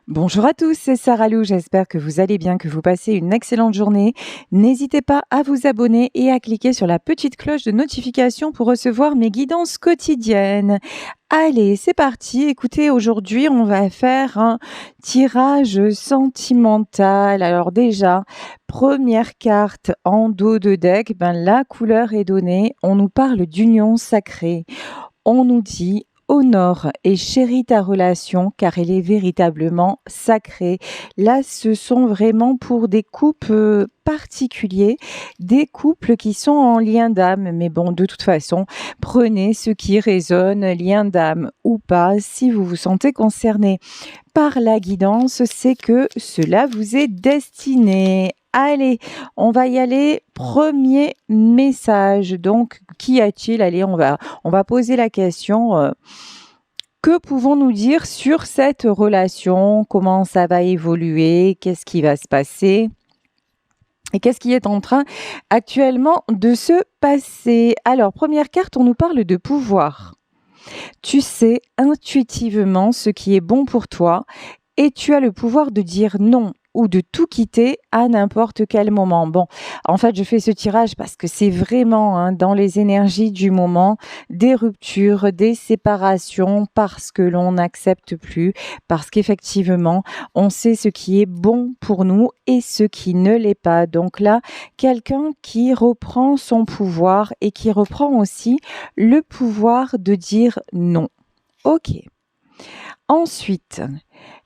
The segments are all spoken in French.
Bonjour à tous, c'est Sarah Lou, j'espère que vous allez bien, que vous passez une excellente journée. N'hésitez pas à vous abonner et à cliquer sur la petite cloche de notification pour recevoir mes guidances quotidiennes. Allez, c'est parti. Écoutez, aujourd'hui, on va faire un tirage sentimental. Alors déjà, première carte en dos de deck, la couleur est donnée. On nous parle d'union sacrée. On nous dit honore et chéris ta relation car elle est véritablement sacrée. Là, ce sont vraiment pour des couples particuliers, des couples qui sont en lien d'âme. Mais bon, de toute façon, prenez ce qui résonne, lien d'âme ou pas. Si vous vous sentez concerné par la guidance, c'est que cela vous est destiné. Allez, on va y aller. Premier message. Donc, qu'y a-t-il? Allez, on va poser la question. Que pouvons-nous dire sur cette relation? Comment ça va évoluer? Qu'est-ce qui va se passer? Et qu'est-ce qui est en train actuellement de se passer? Alors, première carte, on nous parle de pouvoir. Tu sais intuitivement ce qui est bon pour toi et tu as le pouvoir de dire non ou de tout quitter à n'importe quel moment. Bon, en fait, je fais ce tirage parce que c'est vraiment dans les énergies du moment, des ruptures, des séparations, parce que l'on n'accepte plus, parce qu'effectivement, on sait ce qui est bon pour nous et ce qui ne l'est pas. Donc là, quelqu'un qui reprend son pouvoir et qui reprend aussi le pouvoir de dire non. Ok. Ensuite,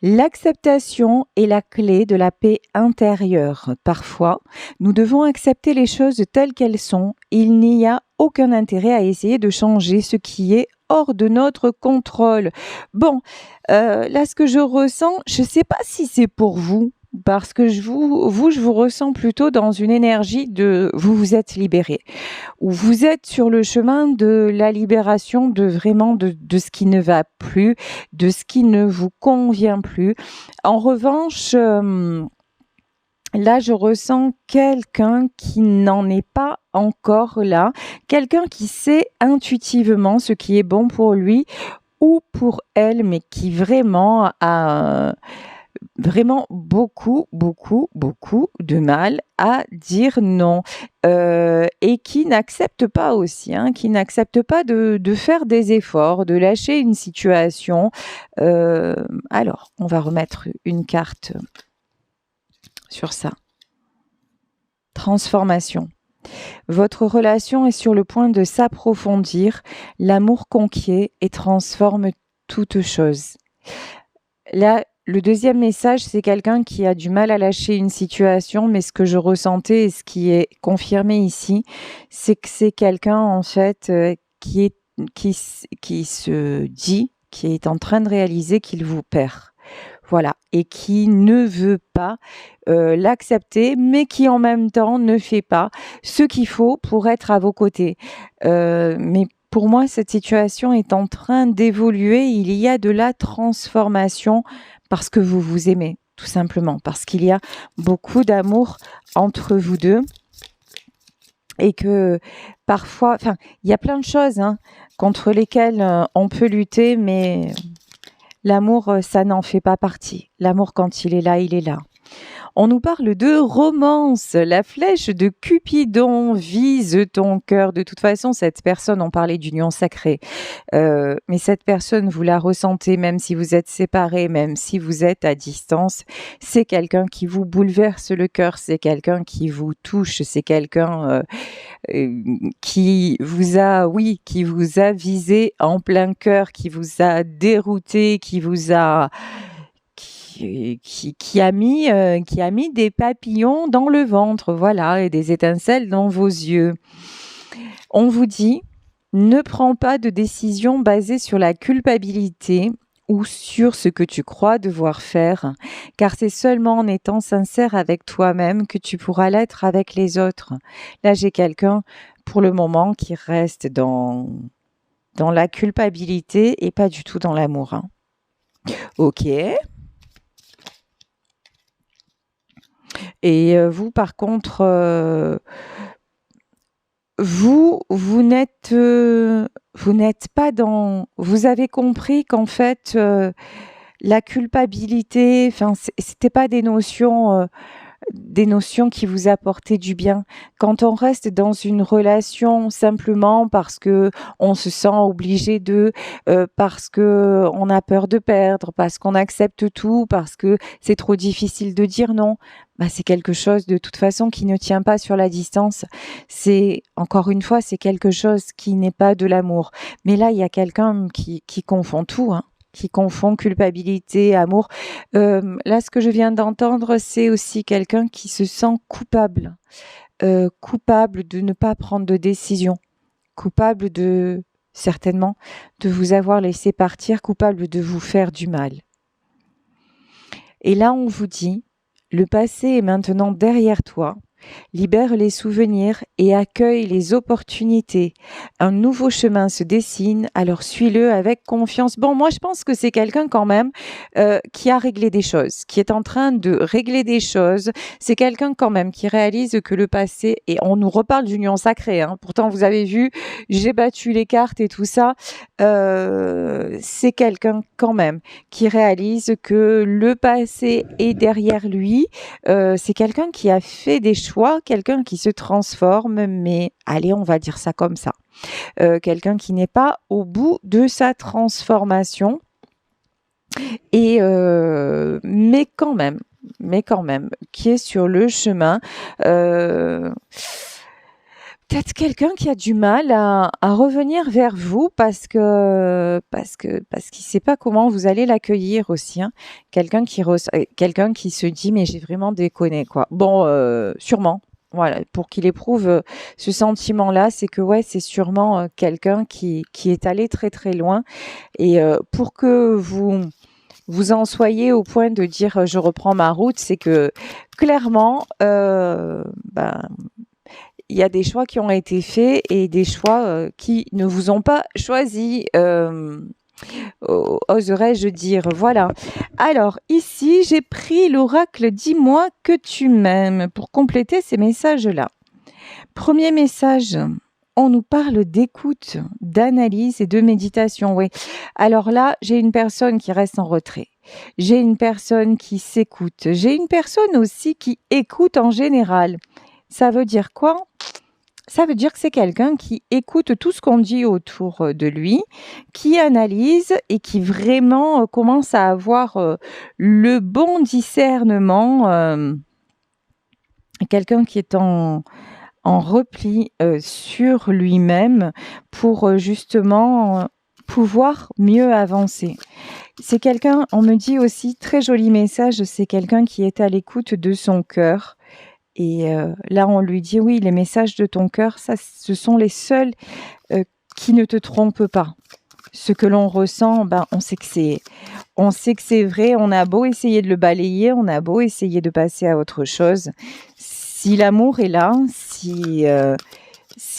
l'acceptation est la clé de la paix intérieure. Parfois, nous devons accepter les choses telles qu'elles sont. Il n'y a aucun intérêt à essayer de changer ce qui est hors de notre contrôle. Bon, là, ce que je ressens, je ne sais pas si c'est pour vous, parce que je vous ressens plutôt dans une énergie de vous vous êtes libéré, ou vous êtes sur le chemin de la libération de vraiment de ce qui ne va plus, de ce qui ne vous convient plus. En revanche, là, je ressens quelqu'un qui n'en est pas encore là, quelqu'un qui sait intuitivement ce qui est bon pour lui ou pour elle, mais qui vraiment a vraiment beaucoup, beaucoup, beaucoup de mal à dire non et qui n'accepte pas aussi, qui n'accepte pas de faire des efforts, de lâcher une situation. Alors, on va remettre une carte sur ça. Transformation. Votre relation est sur le point de s'approfondir. L'amour conquiert et transforme toute chose. Là, le deuxième message, c'est quelqu'un qui a du mal à lâcher une situation, mais ce que je ressentais et ce qui est confirmé ici, c'est que c'est quelqu'un en fait qui se dit, qui est en train de réaliser qu'il vous perd. Voilà, et qui ne veut pas l'accepter, mais qui en même temps ne fait pas ce qu'il faut pour être à vos côtés. Mais pour moi, cette situation est en train d'évoluer. Il y a de la transformation parce que vous vous aimez, tout simplement, parce qu'il y a beaucoup d'amour entre vous deux et que parfois, il y a plein de choses contre lesquelles on peut lutter, mais l'amour, ça n'en fait pas partie. L'amour, quand il est là, il est là. On nous parle de romance. La flèche de Cupidon vise ton cœur. De toute façon, cette personne, on parlait d'union sacrée. Mais cette personne, vous la ressentez même si vous êtes séparés, même si vous êtes à distance. C'est quelqu'un qui vous bouleverse le cœur. C'est quelqu'un qui vous touche. C'est quelqu'un qui vous a visé en plein cœur, qui vous a dérouté, qui a mis des papillons dans le ventre, voilà, et des étincelles dans vos yeux. On vous dit, ne prends pas de décision basée sur la culpabilité ou sur ce que tu crois devoir faire, car c'est seulement en étant sincère avec toi-même que tu pourras l'être avec les autres. Là, j'ai quelqu'un, pour le moment, qui reste dans la culpabilité et pas du tout dans l'amour. Ok. Et vous, par contre, vous n'êtes pas dans. Vous avez compris qu'en fait, la culpabilité, enfin, c'était pas des notions qui vous apportaient du bien. Quand on reste dans une relation simplement parce que on se sent obligé parce que on a peur de perdre, parce qu'on accepte tout, parce que c'est trop difficile de dire non, bah c'est quelque chose de toute façon qui ne tient pas sur la distance. C'est encore une fois, c'est quelque chose qui n'est pas de l'amour. Mais là, il y a quelqu'un qui confond tout, hein, qui confond culpabilité, amour. Là, ce que je viens d'entendre, c'est aussi quelqu'un qui se sent coupable, coupable de ne pas prendre de décision, coupable de, certainement, de vous avoir laissé partir, coupable de vous faire du mal. Et là, on vous dit, le passé est maintenant derrière toi. Libère les souvenirs et accueille les opportunités. Un nouveau chemin se dessine, alors suis-le avec confiance. Bon, moi, je pense que c'est quelqu'un quand même qui a réglé des choses, qui est en train de régler des choses. C'est quelqu'un quand même qui réalise que le passé, et on nous reparle d'union sacrée, hein. Pourtant, vous avez vu, j'ai battu les cartes et tout ça. C'est quelqu'un quand même qui réalise que le passé est derrière lui. C'est quelqu'un qui a fait des choix, quelqu'un qui se transforme, mais allez, on va dire ça comme ça. Quelqu'un qui n'est pas au bout de sa transformation, et mais quand même, qui est sur le chemin. Peut-être quelqu'un qui a du mal à revenir vers vous parce qu'il sait pas comment vous allez l'accueillir aussi, hein. Quelqu'un qui se dit mais j'ai vraiment déconné quoi. Bon, sûrement. Voilà, pour qu'il éprouve ce sentiment-là, c'est que ouais, c'est sûrement quelqu'un qui est allé très très loin. Et pour que vous en soyez au point de dire je reprends ma route, c'est que clairement, il y a des choix qui ont été faits et des choix qui ne vous ont pas choisi, oserais-je dire. Voilà. Alors, ici, j'ai pris l'oracle Dis-moi que tu m'aimes pour compléter ces messages-là. Premier message. On nous parle d'écoute, d'analyse et de méditation. Oui. Alors là, j'ai une personne qui reste en retrait. J'ai une personne qui s'écoute. J'ai une personne aussi qui écoute en général. Ça veut dire quoi? Ça veut dire que c'est quelqu'un qui écoute tout ce qu'on dit autour de lui, qui analyse et qui vraiment commence à avoir le bon discernement. Quelqu'un qui est en repli sur lui-même pour justement pouvoir mieux avancer. C'est quelqu'un, on me dit aussi, très joli message, c'est quelqu'un qui est à l'écoute de son cœur. Et là, on lui dit, oui, les messages de ton cœur, ça, ce sont les seuls qui ne te trompent pas. Ce que l'on ressent, on sait que c'est vrai. On a beau essayer de le balayer, on a beau essayer de passer à autre chose. Si l'amour est là, si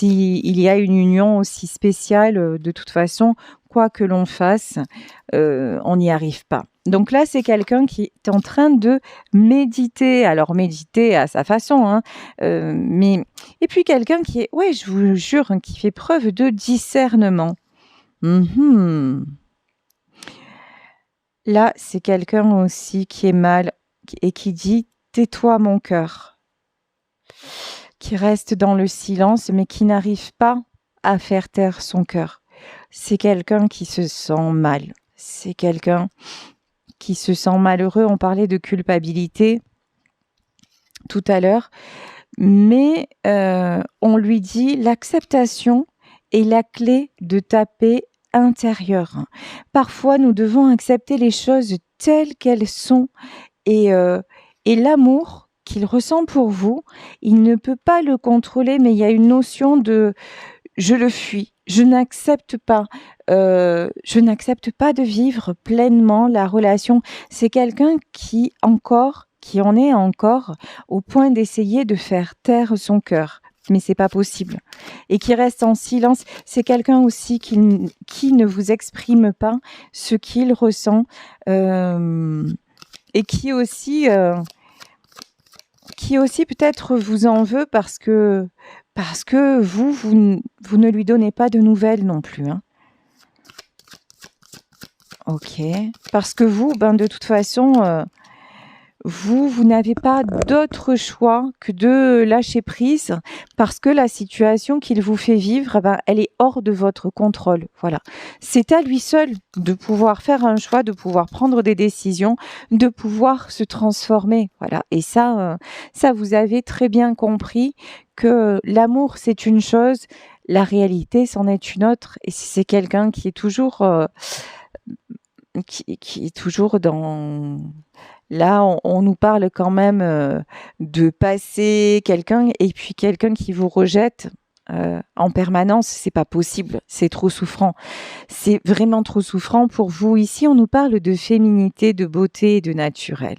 il y a une union aussi spéciale, de toute façon, quoi que l'on fasse, on n'y arrive pas. Donc là, c'est quelqu'un qui est en train de méditer. Alors, méditer à sa façon, hein. Et puis quelqu'un qui est, ouais, je vous jure, qui fait preuve de discernement. Là, c'est quelqu'un aussi qui est mal et qui dit « Tais-toi, mon cœur », qui reste dans le silence, mais qui n'arrive pas à faire taire son cœur. C'est quelqu'un qui se sent mal. C'est quelqu'un qui se sent malheureux. On parlait de culpabilité tout à l'heure, mais on lui dit l'acceptation est la clé de ta paix intérieure. Parfois, nous devons accepter les choses telles qu'elles sont et l'amour qu'il ressent pour vous, il ne peut pas le contrôler, mais il y a une notion de je le fuis, je n'accepte pas de vivre pleinement la relation. C'est quelqu'un qui en est encore au point d'essayer de faire taire son cœur. Mais c'est pas possible. Et qui reste en silence. C'est quelqu'un aussi qui ne vous exprime pas ce qu'il ressent, et qui aussi peut-être vous en veut parce que vous ne lui donnez pas de nouvelles non plus, hein. Ok. Parce que vous, de toute façon, vous n'avez pas d'autre choix que de lâcher prise parce que la situation qu'il vous fait vivre, elle est hors de votre contrôle. Voilà. C'est à lui seul de pouvoir faire un choix, de pouvoir prendre des décisions, de pouvoir se transformer. Voilà. Et ça, vous avez très bien compris que l'amour, c'est une chose, la réalité, c'en est une autre. Et si c'est quelqu'un qui est toujours, qui est toujours dans là, on nous parle quand même de passer quelqu'un et puis quelqu'un qui vous rejette en permanence, c'est pas possible, c'est trop souffrant. C'est vraiment trop souffrant pour vous. Ici, on nous parle de féminité, de beauté et de naturel.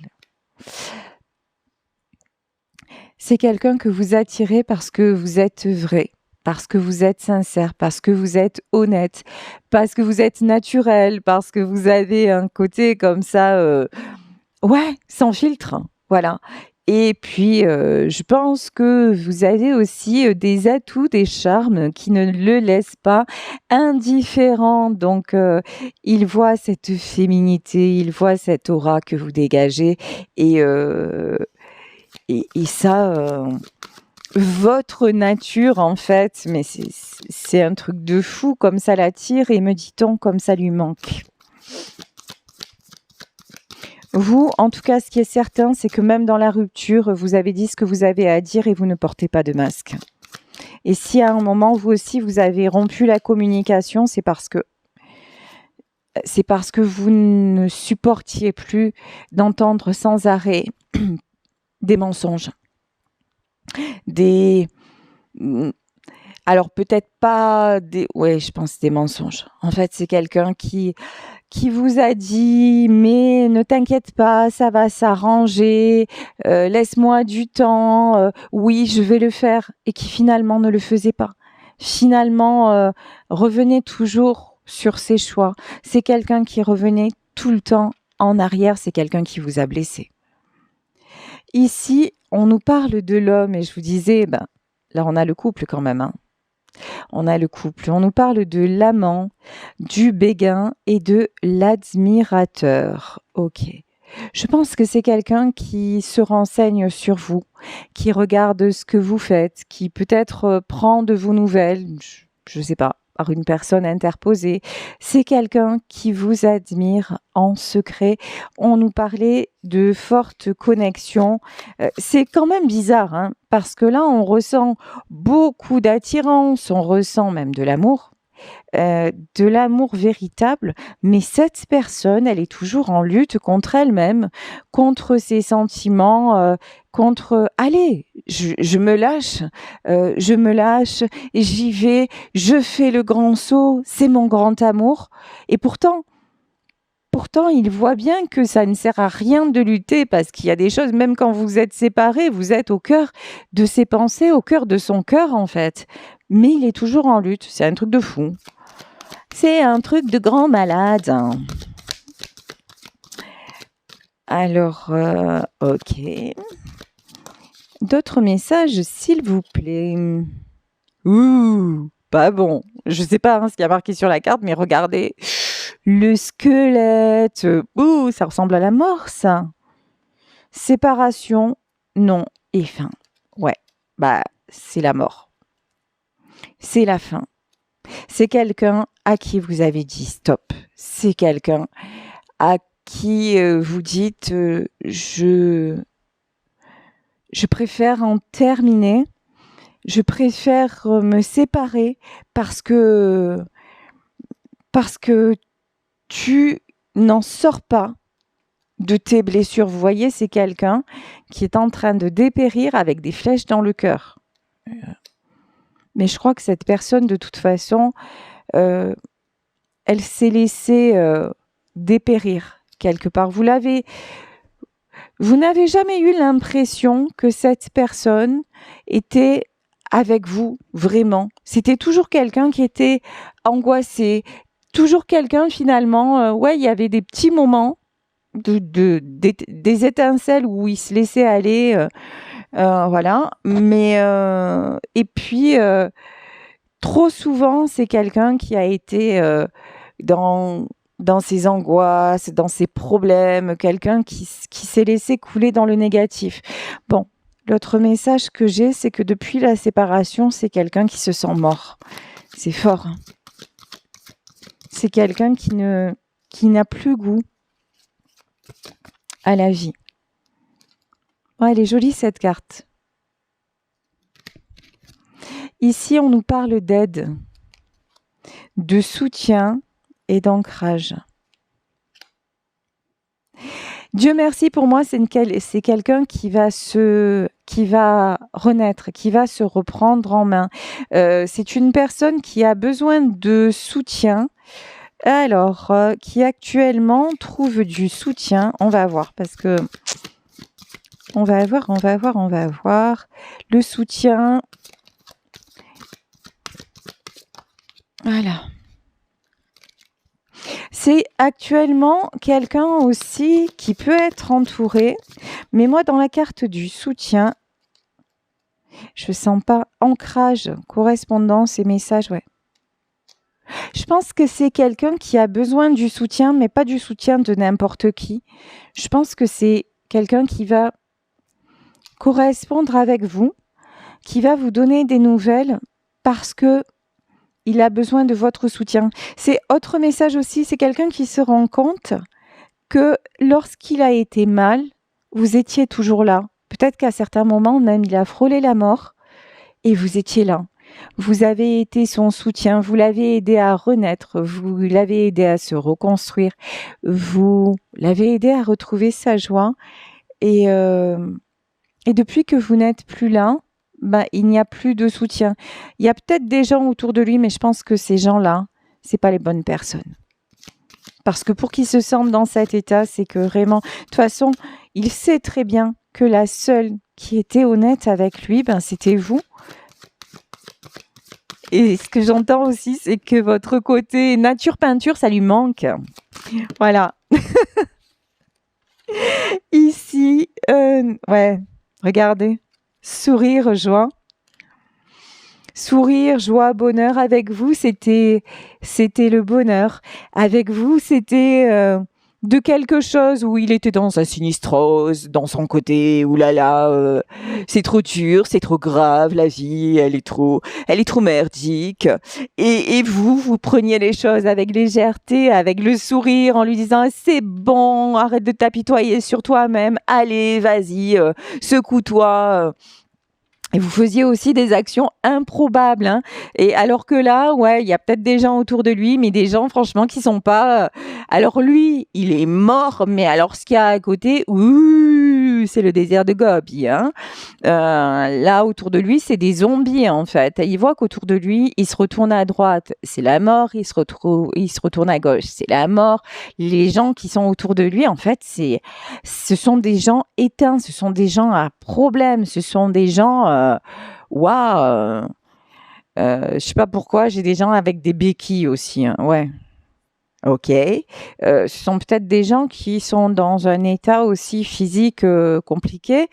C'est quelqu'un que vous attirez parce que vous êtes vrai, parce que vous êtes sincère, parce que vous êtes honnête, parce que vous êtes naturel, parce que vous avez un côté comme ça. Ouais, sans filtre, voilà. Et puis, je pense que vous avez aussi des atouts, des charmes qui ne le laissent pas indifférent. Donc, il voit cette féminité, il voit cette aura que vous dégagez. Et, et ça, votre nature, en fait, mais c'est un truc de fou, comme ça l'attire et me dit-on, comme ça lui manque. Vous, en tout cas, ce qui est certain, c'est que même dans la rupture, vous avez dit ce que vous avez à dire et vous ne portez pas de masque. Et si à un moment, vous aussi, vous avez rompu la communication, c'est parce que vous ne supportiez plus d'entendre sans arrêt des mensonges. Alors peut-être pas je pense des mensonges. En fait, c'est quelqu'un qui vous a dit mais ne t'inquiète pas, ça va s'arranger, laisse-moi du temps, oui, je vais le faire, et qui finalement ne le faisait pas. Finalement, revenait toujours sur ses choix. C'est quelqu'un qui revenait tout le temps en arrière, c'est quelqu'un qui vous a blessé. Ici, on nous parle de l'homme et je vous disais, là on a le couple quand même, hein. On a le couple, on nous parle de l'amant, du béguin et de l'admirateur. Ok. Je pense que c'est quelqu'un qui se renseigne sur vous, qui regarde ce que vous faites, qui peut-être prend de vos nouvelles, je ne sais pas, par une personne interposée. C'est quelqu'un qui vous admire en secret. On nous parlait de fortes connexions. C'est quand même bizarre, hein, parce que là, on ressent beaucoup d'attirance, on ressent même de l'amour véritable, mais cette personne, elle est toujours en lutte contre elle-même, contre ses sentiments, allez, je me lâche, j'y vais, je fais le grand saut, c'est mon grand amour, et pourtant, il voit bien que ça ne sert à rien de lutter parce qu'il y a des choses, même quand vous êtes séparés, vous êtes au cœur de ses pensées, au cœur de son cœur en fait. Mais il est toujours en lutte, c'est un truc de fou. C'est un truc de grand malade. Alors, ok. D'autres messages, s'il vous plaît. Ouh, pas bon. Je sais pas ce qu'il y a marqué sur la carte, mais regardez. Le squelette. Ouh, ça ressemble à la mort, ça. Séparation, non. Et fin. Ouais, c'est la mort. C'est la fin. C'est quelqu'un à qui vous avez dit stop. C'est quelqu'un à qui vous dites je préfère en terminer. Je préfère me séparer parce que tu n'en sors pas de tes blessures. Vous voyez, c'est quelqu'un qui est en train de dépérir avec des flèches dans le cœur. Mais je crois que cette personne, de toute façon, elle s'est laissée dépérir quelque part. Vous n'avez jamais eu l'impression que cette personne était avec vous, vraiment. C'était toujours quelqu'un qui était angoissé, toujours quelqu'un finalement, il y avait des petits moments, des étincelles où il se laissait aller, voilà. Mais, et puis, trop souvent, c'est quelqu'un qui a été dans dans ses angoisses, dans ses problèmes, quelqu'un qui s'est laissé couler dans le négatif. Bon, l'autre message que j'ai, c'est que depuis la séparation, c'est quelqu'un qui se sent mort. C'est fort. Hein. C'est quelqu'un qui n'a plus goût à la vie. Ouais, elle est jolie cette carte. Ici, on nous parle d'aide, de soutien et d'ancrage. Dieu merci, pour moi, c'est quelqu'un qui va renaître, qui va se reprendre en main. C'est une personne qui a besoin de soutien. Alors, qui actuellement trouve du soutien. On va voir, parce que on va voir. Le soutien. Voilà. C'est actuellement quelqu'un aussi qui peut être entouré, mais moi dans la carte du soutien, je sens pas ancrage, correspondance et message, ouais. Je pense que c'est quelqu'un qui a besoin du soutien, mais pas du soutien de n'importe qui. Je pense que c'est quelqu'un qui va correspondre avec vous, qui va vous donner des nouvelles parce que il a besoin de votre soutien. C'est autre message aussi, c'est quelqu'un qui se rend compte que lorsqu'il a été mal, vous étiez toujours là. Peut-être qu'à certains moments, même, il a frôlé la mort et vous étiez là. Vous avez été son soutien, vous l'avez aidé à renaître, vous l'avez aidé à se reconstruire, vous l'avez aidé à retrouver sa joie. Et depuis que vous n'êtes plus là, il n'y a plus de soutien. Il y a peut-être des gens autour de lui, mais je pense que ces gens-là, c'est pas les bonnes personnes. Parce que pour qu'ils se sentent dans cet état, c'est que vraiment, de toute façon, il sait très bien que la seule qui était honnête avec lui, c'était vous. Et ce que j'entends aussi, c'est que votre côté nature peinture, ça lui manque. Voilà. Ici, regardez. Sourire, joie. Sourire, joie, bonheur. Avec vous, c'était le bonheur. Avec vous, c'était de quelque chose où il était dans sa sinistrose, dans son côté, oulala, c'est trop dur, c'est trop grave, la vie, elle est trop merdique. Et vous preniez les choses avec légèreté, avec le sourire, en lui disant c'est bon, arrête de t'apitoyer sur toi-même, allez, vas-y, secoue-toi. Et vous faisiez aussi des actions improbables, hein. Et alors que là, il y a peut-être des gens autour de lui, mais des gens, franchement, qui sont pas. Alors lui, il est mort, mais alors ce qu'il y a à côté, c'est le désert de Gobi, hein. Là, autour de lui, c'est des zombies, en fait. Il voit qu'autour de lui, il se retourne à droite, c'est la mort. Il se retourne à gauche, c'est la mort. Les gens qui sont autour de lui, en fait, ce sont des gens éteints, ce sont des gens à problème, ce sont des gens. Je sais pas pourquoi, j'ai des gens avec des béquilles aussi, hein. Ouais. Ok. Ce sont peut-être des gens qui sont dans un état aussi physique compliqué.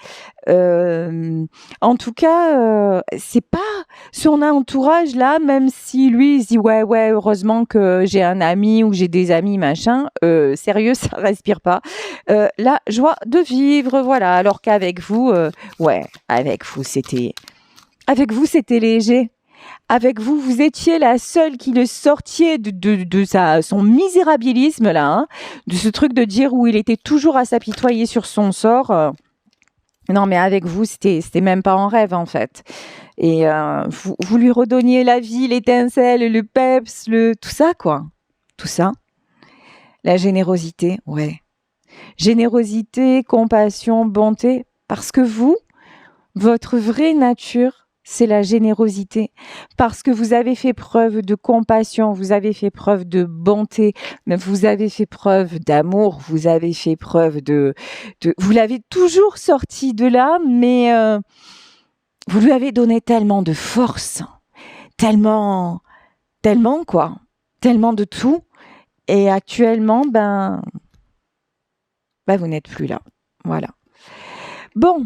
En tout cas, c'est pas son entourage là, même si lui il se dit ouais, heureusement que j'ai un ami ou j'ai des amis machin. Sérieux, ça respire pas. La joie de vivre, voilà. Alors qu'avec vous, avec vous c'était léger. Avec vous, vous étiez la seule qui le sortiez de son misérabilisme là, hein, de ce truc de dire où il était toujours à s'apitoyer sur son sort. Non, mais avec vous, c'était même pas en rêve en fait. Et vous lui redonniez la vie, l'étincelle, le peps, tout ça quoi, tout ça. La générosité, ouais. Générosité, compassion, bonté, parce que vous, votre vraie nature, c'est la générosité, parce que vous avez fait preuve de compassion, vous avez fait preuve de bonté, vous avez fait preuve d'amour, vous avez fait preuve vous l'avez toujours sorti de là, mais vous lui avez donné tellement de force, tellement quoi, tellement de tout, et actuellement, vous n'êtes plus là, voilà. Bon.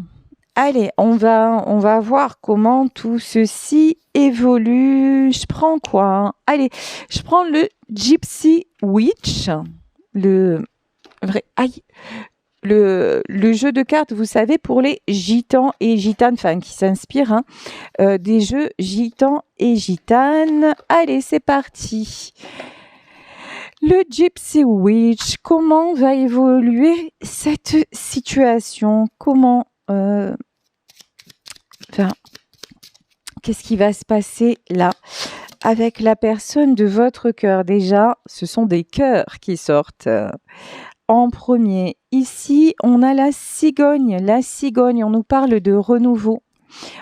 Allez, on va voir comment tout ceci évolue. Je prends quoi? Allez, je prends le Gypsy Witch, le vrai, aïe, le jeu de cartes, vous savez, pour les gitans et gitanes, enfin, qui s'inspirent des jeux gitans et gitanes. Allez, c'est parti. Le Gypsy Witch, comment va évoluer cette situation? Comment, enfin, qu'est-ce qui va se passer là avec la personne de votre cœur? Déjà, ce sont des cœurs qui sortent en premier. Ici, on a la cigogne. La cigogne, on nous parle de renouveau.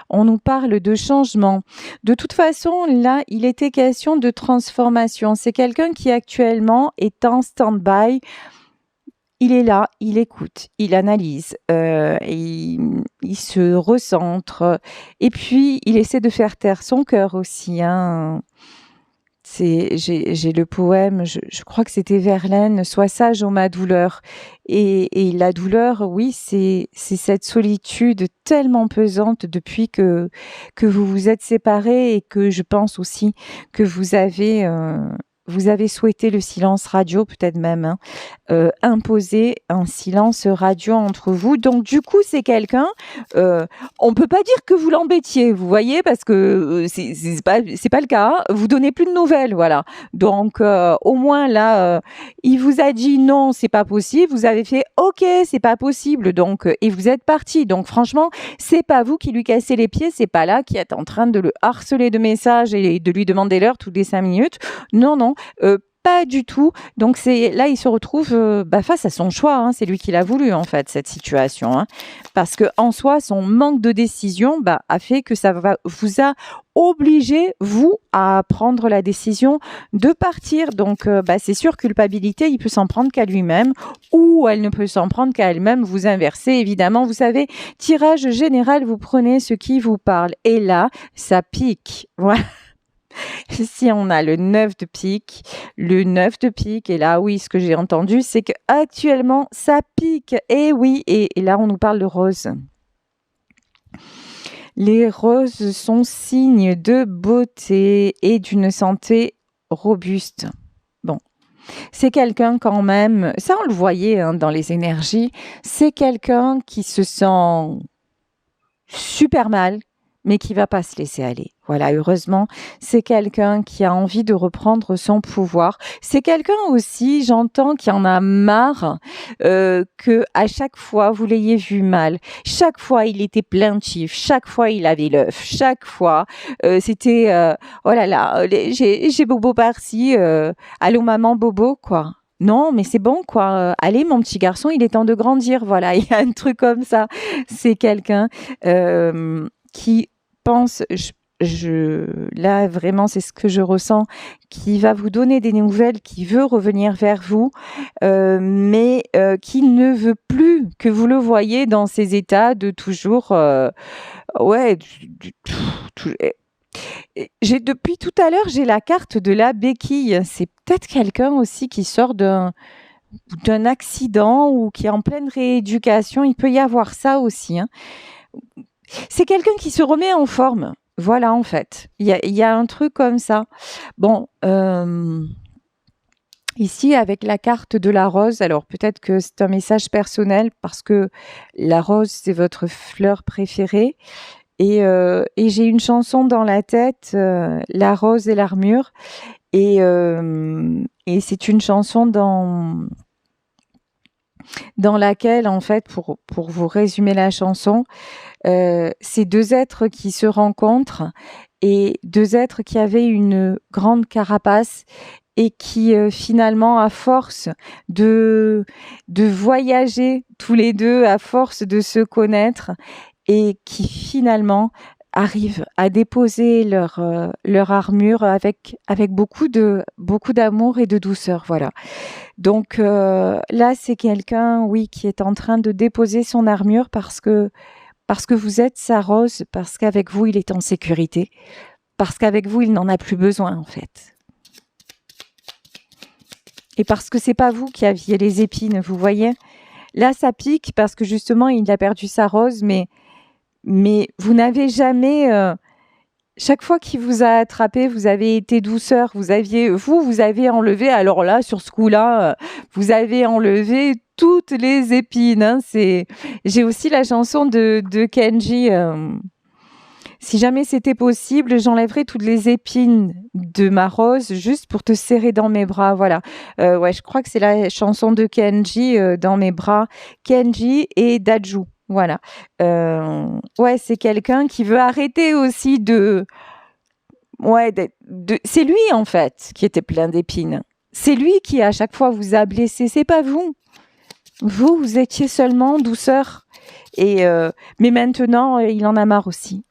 On nous parle de changement. De toute façon, là, il était question de transformation. C'est quelqu'un qui actuellement est en stand-by. Il est là, il écoute, il analyse, il se recentre et puis il essaie de faire taire son cœur aussi, hein. J'ai le poème, je crois que c'était Verlaine, Sois sage ô ma douleur. Et la douleur, oui, c'est cette solitude tellement pesante depuis que vous vous êtes séparés et que je pense aussi que vous avez souhaité le silence radio, peut-être même, hein, imposer un silence radio entre vous. Donc, du coup, c'est quelqu'un, on peut pas dire que vous l'embêtiez, vous voyez, parce que c'est pas le cas. Vous donnez plus de nouvelles, voilà. Donc, au moins là, il vous a dit non, c'est pas possible. Vous avez fait OK, c'est pas possible. Donc, et vous êtes parti. Donc, franchement, c'est pas vous qui lui cassez les pieds. C'est pas là qui êtes en train de le harceler de messages et de lui demander l'heure toutes les 5 minutes. Non, non. Pas du tout. Donc c'est là, il se retrouve face à son choix. Hein. C'est lui qui l'a voulu en fait cette situation, hein. Parce que en soi, son manque de décision a fait que vous a obligé vous à prendre la décision de partir. Donc c'est sûr, culpabilité, il peut s'en prendre qu'à lui-même ou elle ne peut s'en prendre qu'à elle-même. Vous inversez évidemment. Vous savez, tirage général, vous prenez ce qui vous parle. Et là, ça pique. Voilà. Ici, on a le 9 de pique. Le 9 de pique. Et là, oui, ce que j'ai entendu, c'est que actuellement, ça pique. Et oui, et là, on nous parle de rose. Les roses sont signes de beauté et d'une santé robuste. Bon. C'est quelqu'un quand même, ça on le voyait dans les énergies, c'est quelqu'un qui se sent super mal, mais qui va pas se laisser aller. Voilà, heureusement, c'est quelqu'un qui a envie de reprendre son pouvoir. C'est quelqu'un aussi, j'entends, qui en a marre que à chaque fois vous l'ayez vu mal. Chaque fois, il était plaintif. Chaque fois, il avait l'œuf. Chaque fois, c'était oh là là, j'ai bobo par-ci. Allô maman bobo quoi. Non, mais c'est bon, quoi. Allez, mon petit garçon, il est temps de grandir. Voilà, il y a un truc comme ça. C'est quelqu'un qui pense, là vraiment, c'est ce que je ressens, qui va vous donner des nouvelles, qui veut revenir vers vous, mais qui ne veut plus que vous le voyez dans ces états de toujours, ouais, depuis tout à l'heure, j'ai la carte de la béquille. C'est peut-être quelqu'un aussi qui sort d'un accident ou qui est en pleine rééducation. Il peut y avoir ça aussi, hein. C'est quelqu'un qui se remet en forme. Voilà, en fait. Il y a un truc comme ça. Bon, ici, avec la carte de la rose, alors peut-être que c'est un message personnel parce que la rose, c'est votre fleur préférée. Et j'ai une chanson dans la tête, La rose et l'armure. Et c'est une chanson dans laquelle, en fait, pour vous résumer la chanson, c'est deux êtres qui se rencontrent et deux êtres qui avaient une grande carapace et qui finalement, à force de voyager tous les deux, à force de se connaître, et qui finalement arrivent à déposer leur armure avec beaucoup d'amour et de douceur. Voilà. Donc là, c'est quelqu'un, oui, qui est en train de déposer son armure parce que vous êtes sa rose, parce qu'avec vous, il est en sécurité, parce qu'avec vous, il n'en a plus besoin, en fait. Et parce que c'est pas vous qui aviez les épines, vous voyez. Là, ça pique parce que justement, il a perdu sa rose, mais mais vous n'avez jamais... chaque fois qu'il vous a attrapé, vous avez été douceur. Vous avez enlevé, alors là, sur ce coup-là, vous avez enlevé toutes les épines. Hein. J'ai aussi la chanson de Kenji. Si jamais c'était possible, j'enlèverais toutes les épines de ma rose juste pour te serrer dans mes bras. Voilà. Ouais, je crois que c'est la chanson de Kenji dans mes bras. Kenji et Daju. Voilà. Ouais, c'est quelqu'un qui veut arrêter aussi ouais, c'est lui en fait qui était plein d'épines. C'est lui qui à chaque fois vous a blessé. C'est pas vous. Vous étiez seulement douceur. Mais maintenant, il en a marre aussi.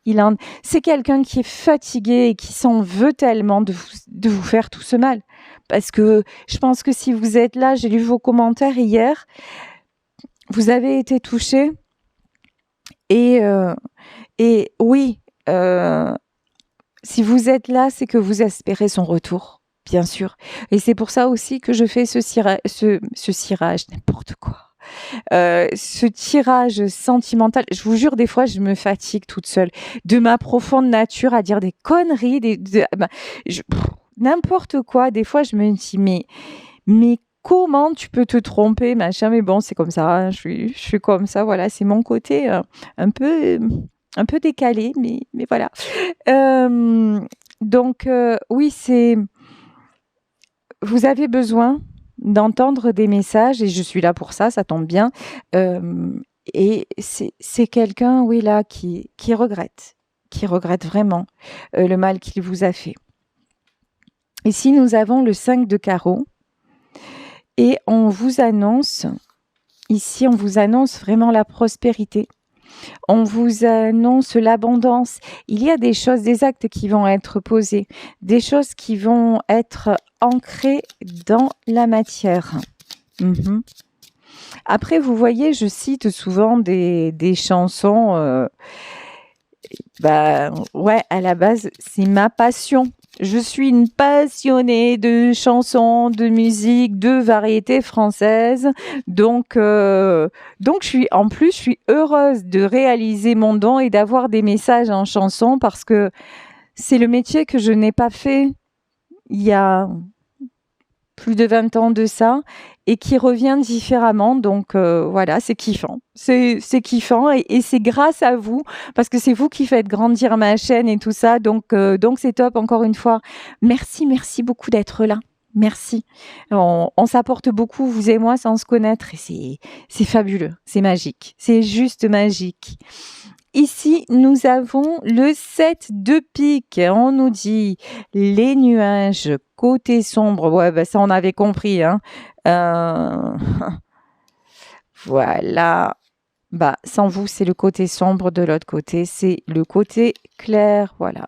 C'est quelqu'un qui est fatigué et qui s'en veut tellement de vous faire tout ce mal. Parce que je pense que si vous êtes là, j'ai lu vos commentaires hier, vous avez été touché. Et oui, si vous êtes là, c'est que vous espérez son retour, bien sûr. Et c'est pour ça aussi que je fais ce cirage, n'importe quoi. Ce tirage sentimental, je vous jure, des fois, je me fatigue toute seule de ma profonde nature à dire des conneries, n'importe quoi. Des fois, je me dis, mais comment tu peux te tromper, machin. Mais bon, c'est comme ça, hein, je suis comme ça, voilà, c'est mon côté un peu décalé, mais voilà. Donc, oui, vous avez besoin d'entendre des messages et je suis là pour ça, ça tombe bien. Et c'est quelqu'un, oui, là, qui regrette vraiment le mal qu'il vous a fait. Ici, nous avons le 5 de carreau et on vous annonce vraiment la prospérité. On vous annonce l'abondance. Il y a des choses, des actes qui vont être posés, des choses qui vont être ancrées dans la matière. Après, vous voyez, je cite souvent des chansons. Ouais, à la base, c'est ma passion. Je suis une passionnée de chansons, de musique, de variétés françaises. Donc, je suis heureuse de réaliser mon don et d'avoir des messages en chanson parce que c'est le métier que je n'ai pas fait il y a plus de 20 ans de ça et qui revient différemment. Donc voilà, c'est kiffant. C'est kiffant et c'est grâce à vous parce que c'est vous qui faites grandir ma chaîne et tout ça. Donc c'est top. Encore une fois, merci beaucoup d'être là. Merci. On s'apporte beaucoup, vous et moi, sans se connaître et c'est fabuleux. C'est magique. C'est juste magique. Ici, nous avons le 7 de pique. On nous dit les nuages, côté sombre. Ouais, ça on avait compris. Hein. Voilà. Sans vous, c'est le côté sombre. De l'autre côté, c'est le côté clair. Voilà.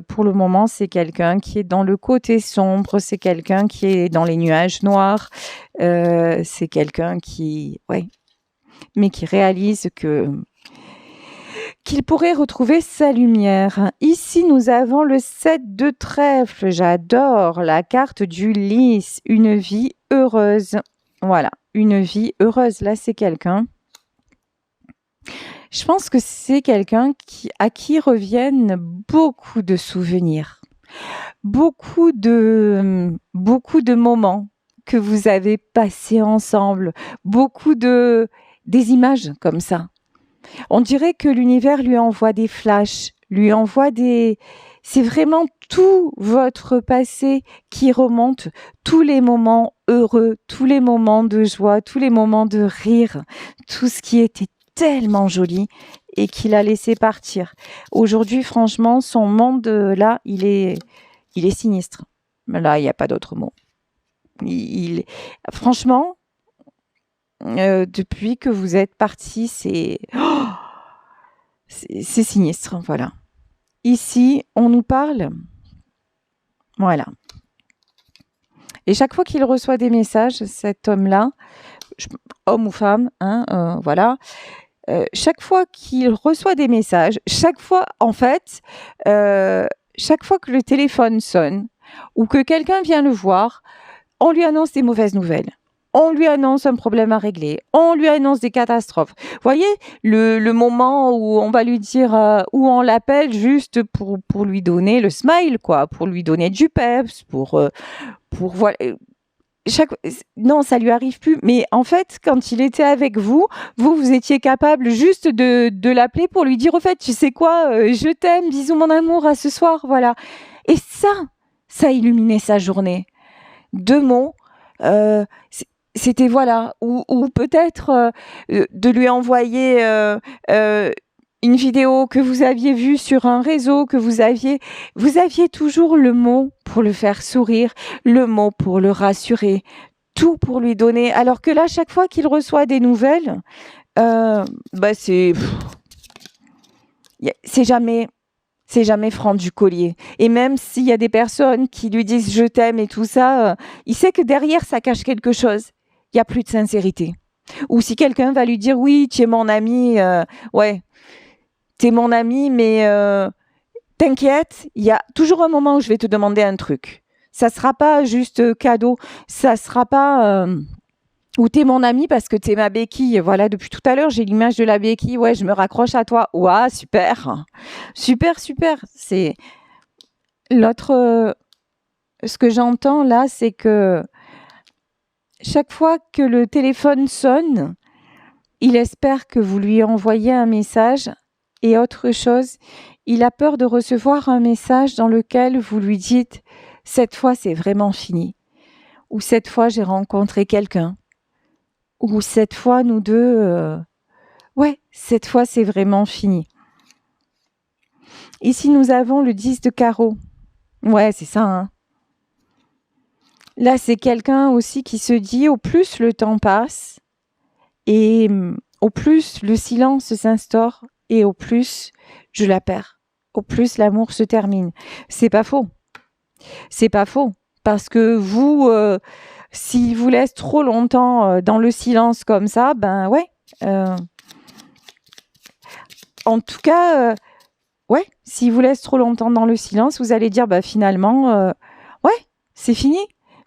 Pour le moment, c'est quelqu'un qui est dans le côté sombre. C'est quelqu'un qui est dans les nuages noirs. C'est quelqu'un mais qui réalise qu'il pourrait retrouver sa lumière. Ici, nous avons le 7 de trèfle. J'adore la carte du lys. Une vie heureuse. Voilà, une vie heureuse. Là, c'est quelqu'un. Je pense que c'est quelqu'un à qui reviennent beaucoup de souvenirs. Beaucoup de moments que vous avez passés ensemble. Des images comme ça. On dirait que l'univers lui envoie des flashs, c'est vraiment tout votre passé qui remonte, tous les moments heureux, tous les moments de joie, tous les moments de rire, tout ce qui était tellement joli et qu'il a laissé partir. Aujourd'hui, franchement, son monde là, il est sinistre. Là, il n'y a pas d'autre mot. Franchement, depuis que vous êtes parti, c'est sinistre, voilà. Ici, on nous parle, voilà. Et chaque fois qu'il reçoit des messages, cet homme-là, homme ou femme, hein, voilà. Chaque fois qu'il reçoit des messages, chaque fois que le téléphone sonne ou que quelqu'un vient le voir, on lui annonce des mauvaises nouvelles. On lui annonce un problème à régler. On lui annonce des catastrophes. Vous voyez, le moment où on va lui dire, où on l'appelle juste pour lui donner le smile, quoi, pour lui donner du peps, voilà. Non, ça lui arrive plus. Mais en fait, quand il était avec vous, vous étiez capable juste de l'appeler pour lui dire, au fait, tu sais quoi, je t'aime, bisous mon amour, à ce soir, voilà. Et ça illuminait sa journée. 2 mots, c'était voilà, ou peut-être de lui envoyer une vidéo que vous aviez vue sur un réseau, vous aviez toujours le mot pour le faire sourire, le mot pour le rassurer, tout pour lui donner. Alors que là, chaque fois qu'il reçoit des nouvelles, c'est jamais franc du collier. Et même s'il y a des personnes qui lui disent je t'aime et tout ça, il sait que derrière ça cache quelque chose. Il y a plus de sincérité. Ou si quelqu'un va lui dire oui, tu es mon ami, ouais, t'es mon ami, mais t'inquiète, il y a toujours un moment où je vais te demander un truc. Ça sera pas juste cadeau, ça sera pas ou t'es mon ami parce que t'es ma béquille. Voilà, depuis tout à l'heure, j'ai l'image de la béquille. Ouais, je me raccroche à toi. Ouah, super. Super, super. C'est l'autre. Ce que j'entends là, c'est que chaque fois que le téléphone sonne, il espère que vous lui envoyez un message. Et autre chose, il a peur de recevoir un message dans lequel vous lui dites « Cette fois, c'est vraiment fini » ou « Cette fois, j'ai rencontré quelqu'un » ou cette fois, nous deux, cette fois, c'est vraiment fini. Ici, nous avons le 10 de carreau. Ouais, c'est ça, hein. Là, c'est quelqu'un aussi qui se dit, au plus le temps passe, et au plus le silence s'instaure, et au plus je la perds. Au plus l'amour se termine. C'est pas faux. C'est pas faux. Parce que vous... s'il vous laisse trop longtemps dans le silence comme ça, en tout cas, s'il vous laisse trop longtemps dans le silence, vous allez dire, finalement, c'est fini.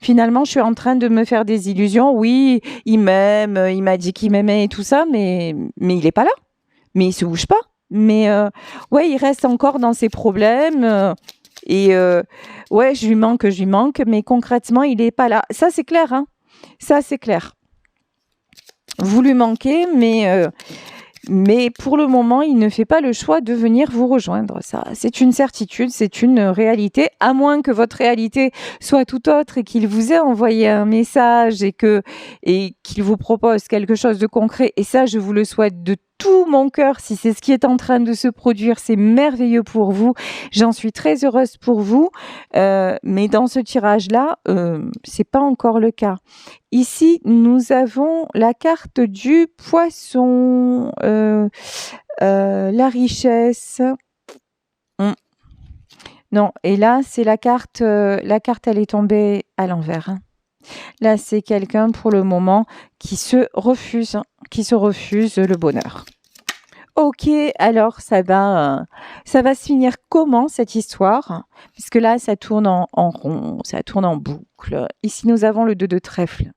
Finalement, je suis en train de me faire des illusions. Oui, il m'aime, il m'a dit qu'il m'aimait et tout ça, mais il est pas là. Mais il se bouge pas. Mais il reste encore dans ses problèmes. Je lui manque, mais concrètement, il est pas là. Ça, c'est clair, hein. Ça, c'est clair. Vous lui manquez, mais pour le moment, il ne fait pas le choix de venir vous rejoindre. Ça, c'est une certitude, c'est une réalité, à moins que votre réalité soit tout autre et qu'il vous ait envoyé un message et qu'il vous propose quelque chose de concret. Et ça, je vous le souhaite de tout mon cœur. Si c'est ce qui est en train de se produire, c'est merveilleux pour vous. J'en suis très heureuse pour vous. Mais dans ce tirage-là, c'est pas encore le cas. Ici, nous avons la carte du poisson, la richesse. Non, et là, c'est la carte, elle est tombée à l'envers. Hein. Là, c'est quelqu'un pour le moment qui se refuse le bonheur. Ok, alors ça va se finir comment cette histoire? Puisque là, ça tourne en rond, ça tourne en boucle. Ici, nous avons le 2 de trèfle.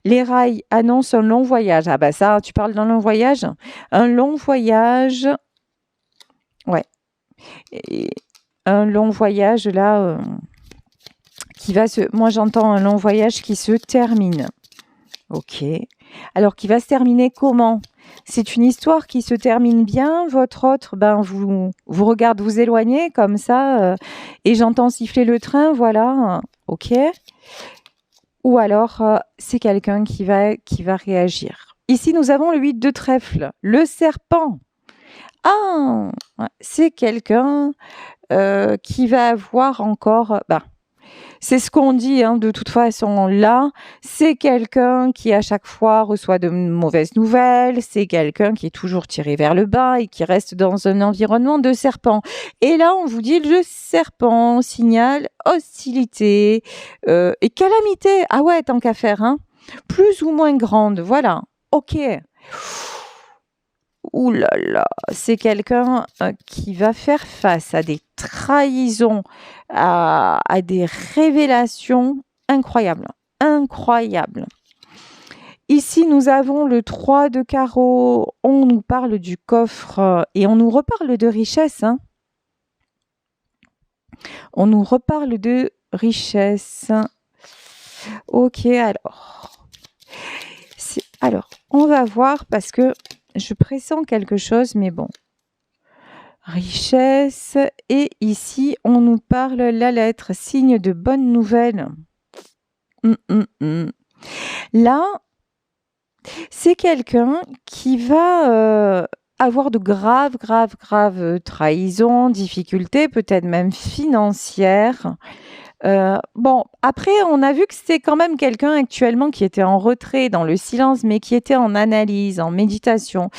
Les rails annoncent un long voyage. Ah bah ça, tu parles d'un long voyage? Un long voyage, ouais. Et un long voyage là moi j'entends un long voyage qui se termine. Ok. Alors qui va se terminer comment? C'est une histoire qui se termine bien. Votre autre, vous regarde vous éloigner comme ça et j'entends siffler le train, voilà. Ok. Ou alors c'est quelqu'un qui va réagir. Ici nous avons le 8 de trèfle, le serpent. Ah, c'est quelqu'un qui va avoir encore... c'est ce qu'on dit, hein, de toute façon. Là, c'est quelqu'un qui, à chaque fois, reçoit de mauvaises nouvelles. C'est quelqu'un qui est toujours tiré vers le bas et qui reste dans un environnement de serpent. Et là, on vous dit, le serpent signale hostilité et calamité. Ah ouais, tant qu'à faire, hein. Plus ou moins grande, voilà. Ok. Ouh là là, c'est quelqu'un qui va faire face à des trahisons, à des révélations incroyables, incroyables. Ici, nous avons le 3 de carreau. On nous parle du coffre et on nous reparle de richesse. Hein. On nous reparle de richesse. Ok, alors, on va voir parce que je pressens quelque chose, mais bon. Richesse. Et ici, on nous parle la lettre, signe de bonne nouvelle. Là, c'est quelqu'un qui va avoir de graves trahisons, difficultés, peut-être même financières. Bon, après, on a vu que c'était quand même quelqu'un actuellement qui était en retrait, dans le silence, mais qui était en analyse, en méditation.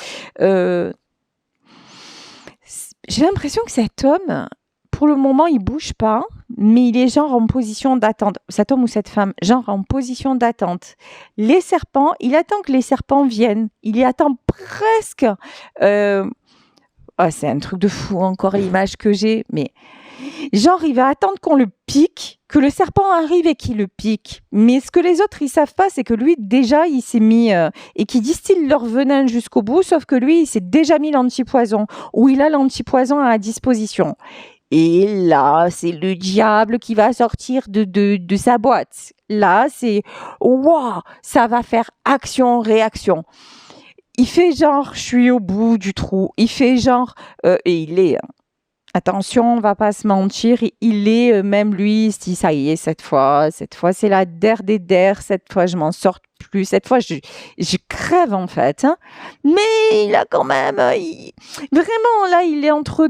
J'ai l'impression que cet homme, pour le moment, il bouge pas, mais il est genre en position d'attente. Cet homme ou cette femme, genre en position d'attente. Les serpents, il attend que les serpents viennent. Il y attend presque. C'est un truc de fou, encore l'image que j'ai, mais genre, il va attendre qu'on le pique, que le serpent arrive et qu'il le pique. Mais ce que les autres, ils savent pas, c'est que lui, déjà, il s'est mis... et qu'il distille leur venin jusqu'au bout, sauf que lui, il s'est déjà mis l'antipoison, ou il a l'antipoison à disposition. Et là, c'est le diable qui va sortir de sa boîte. Là, c'est... Waouh, ça va faire action-réaction. Il fait genre, je suis au bout du trou. Il fait genre... et il est... Attention, on va pas se mentir, il est même lui, il se dit ça y est, cette fois c'est la der des der, cette fois je m'en sors plus, cette fois je crève en fait. Hein. Mais il a quand même, vraiment là, il est entre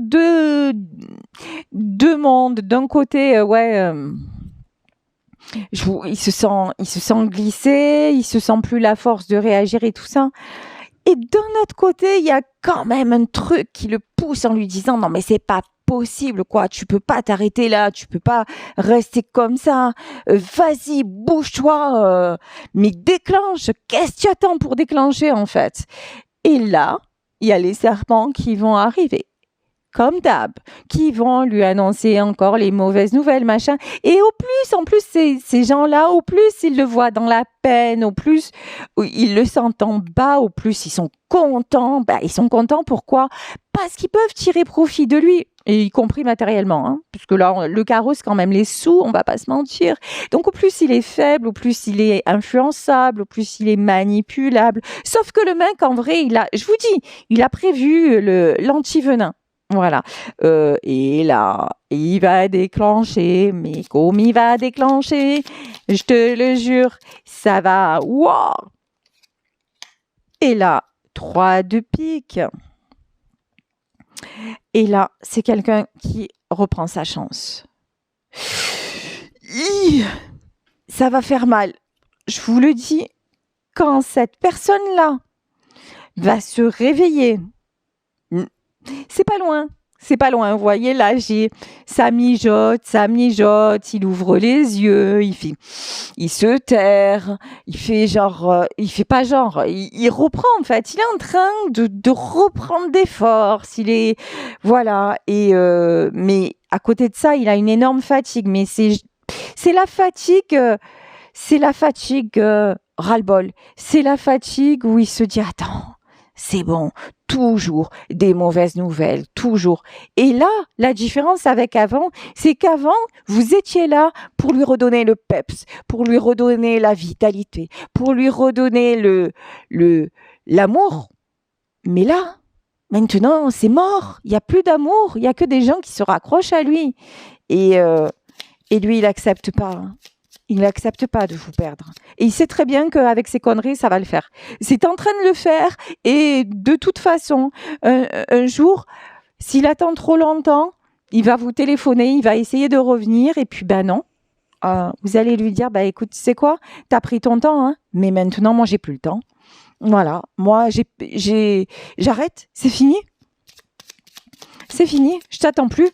deux mondes. D'un côté, il se sent glissé, il se sent plus la force de réagir et tout ça. Et d'un autre côté, il y a quand même un truc qui le pousse en lui disant non mais c'est pas possible quoi, tu peux pas t'arrêter là, tu peux pas rester comme ça, vas-y bouge-toi, mais déclenche, qu'est-ce que tu attends pour déclencher en fait? Et là, il y a les serpents qui vont arriver. Comme d'hab, qui vont lui annoncer encore les mauvaises nouvelles, machin. Et en plus, ces gens-là, au plus ils le voient dans la peine, au plus ils le sentent en bas, au plus ils sont contents. Ils sont contents, pourquoi? Parce qu'ils peuvent tirer profit de lui, et y compris matériellement, hein, puisque là, le carreau, c'est quand même les sous, on va pas se mentir. Donc, au plus il est faible, au plus il est influençable, au plus il est manipulable. Sauf que le mec, en vrai, je vous dis, il a prévu l'antivenin. Voilà. Et là, il va déclencher, mais comme il va déclencher, je te le jure, ça va, wow! Et là, 3 de pique. Et là, c'est quelqu'un qui reprend sa chance. Ça va faire mal. Je vous le dis, quand cette personne-là va se réveiller, c'est pas loin. C'est pas loin, vous voyez, là, ça mijote, il ouvre les yeux, il se terre, il fait genre, il fait pas genre, il reprend, en fait, il est en train de reprendre des forces, voilà, et, mais à côté de ça, il a une énorme fatigue, mais c'est la fatigue, ras-le-bol, c'est la fatigue où il se dit, attends, c'est bon, toujours des mauvaises nouvelles, toujours. Et là, la différence avec avant, c'est qu'avant, vous étiez là pour lui redonner le peps, pour lui redonner la vitalité, pour lui redonner l'amour. Mais là, maintenant, c'est mort. Il n'y a plus d'amour. Il n'y a que des gens qui se raccrochent à lui. Et lui, il n'accepte pas. Hein. Il n'accepte pas de vous perdre. Et il sait très bien qu'avec ses conneries, ça va le faire. C'est en train de le faire. Et de toute façon, un jour, s'il attend trop longtemps, il va vous téléphoner, il va essayer de revenir. Et puis, non. Vous allez lui dire, écoute, tu sais quoi? T'as pris ton temps, hein? Mais maintenant, moi, j'ai plus le temps. Voilà. Moi, j'arrête. C'est fini. C'est fini. Je t'attends plus.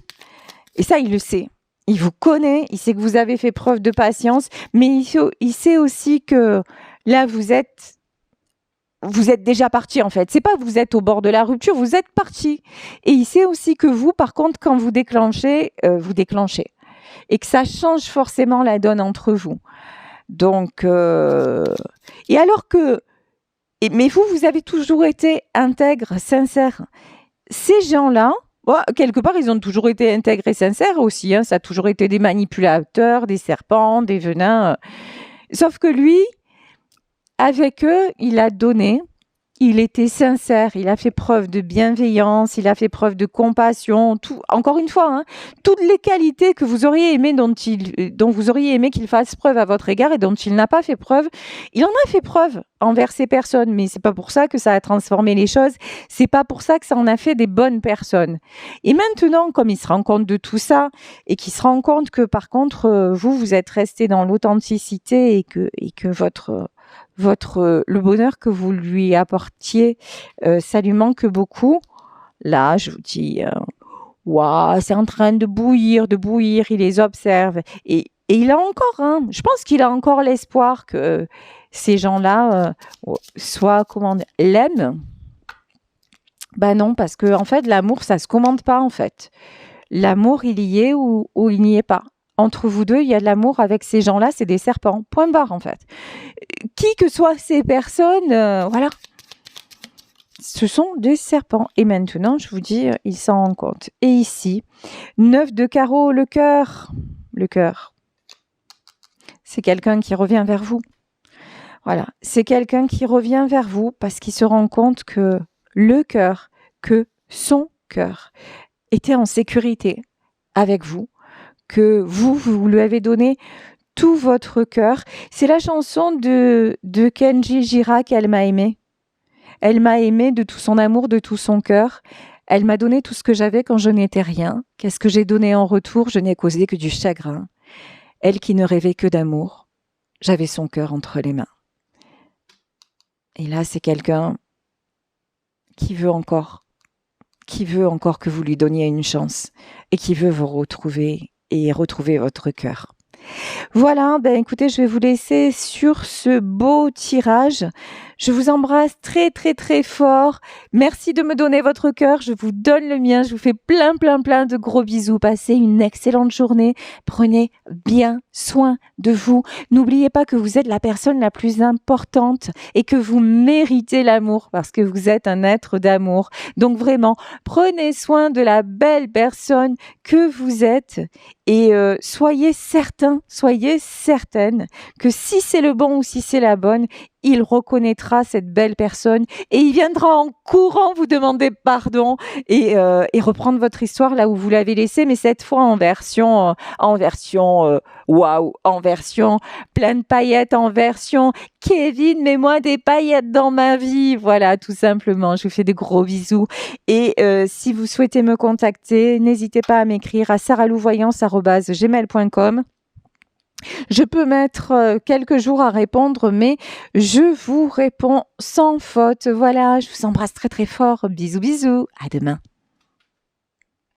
Et ça, il le sait. Il vous connaît, il sait que vous avez fait preuve de patience, mais il sait aussi que là, vous êtes déjà parti, en fait. C'est pas que vous êtes au bord de la rupture, vous êtes parti. Et il sait aussi que vous, par contre, quand vous déclenchez. Et que ça change forcément la donne entre vous. Donc, et alors que Mais vous avez toujours été intègre, sincère. Ces gens-là, quelque part, ils ont toujours été intègres et sincères aussi. Ça a toujours été des manipulateurs, des serpents, des venins. Sauf que lui, avec eux, il a donné. Il était sincère, il a fait preuve de bienveillance, il a fait preuve de compassion, encore une fois, toutes les qualités que vous auriez aimé dont vous auriez aimé qu'il fasse preuve à votre égard et dont il n'a pas fait preuve, il en a fait preuve envers ces personnes, mais c'est pas pour ça que ça a transformé les choses, c'est pas pour ça que ça en a fait des bonnes personnes. Et maintenant, comme il se rend compte de tout ça et qu'il se rend compte que par contre, vous êtes resté dans l'authenticité et que le bonheur que vous lui apportiez, ça lui manque beaucoup. Là, je vous dis, c'est en train de bouillir, il les observe. Et il a encore, je pense qu'il a encore l'espoir que ces gens-là l'aiment. Non, parce que en fait, l'amour, ça se commande pas, en fait. L'amour, il y est ou il n'y est pas. Entre vous deux, il y a de l'amour. Avec ces gens-là, c'est des serpents. Point barre, en fait. Qui que soient ces personnes, voilà. Ce sont des serpents. Et maintenant, je vous dis, il s'en rend compte. Et ici, 9 de carreau, le cœur. Le cœur. C'est quelqu'un qui revient vers vous. Voilà. C'est quelqu'un qui revient vers vous parce qu'il se rend compte que son cœur était en sécurité avec vous, que vous lui avez donné tout votre cœur. C'est la chanson de Kenji Girac, Elle m'a aimé. Elle m'a aimé de tout son amour, de tout son cœur. Elle m'a donné tout ce que j'avais quand je n'étais rien. Qu'est-ce que j'ai donné en retour? Je n'ai causé que du chagrin. Elle qui ne rêvait que d'amour, j'avais son cœur entre les mains. Et là, c'est quelqu'un qui veut encore que vous lui donniez une chance et qui veut vous retrouver et retrouver votre cœur. Voilà, écoutez, je vais vous laisser sur ce beau tirage. Je vous embrasse très très très fort. Merci de me donner votre cœur. Je vous donne le mien. Je vous fais plein de gros bisous. Passez une excellente journée. Prenez bien soin de vous. N'oubliez pas que vous êtes la personne la plus importante et que vous méritez l'amour parce que vous êtes un être d'amour. Donc vraiment, prenez soin de la belle personne que vous êtes et soyez certaine que si c'est le bon ou si c'est la bonne, il reconnaîtra cette belle personne et il viendra en courant vous demander pardon et reprendre votre histoire là où vous l'avez laissée, mais cette fois en version waouh, en version plein de paillettes, en version Kevin, mets-moi des paillettes dans ma vie. Voilà, tout simplement. Je vous fais de gros bisous. Et si vous souhaitez me contacter, n'hésitez pas à m'écrire à saralouvoyance@gmail.com. Je peux mettre quelques jours à répondre, mais je vous réponds sans faute. Voilà, je vous embrasse très très fort. Bisous, bisous. À demain.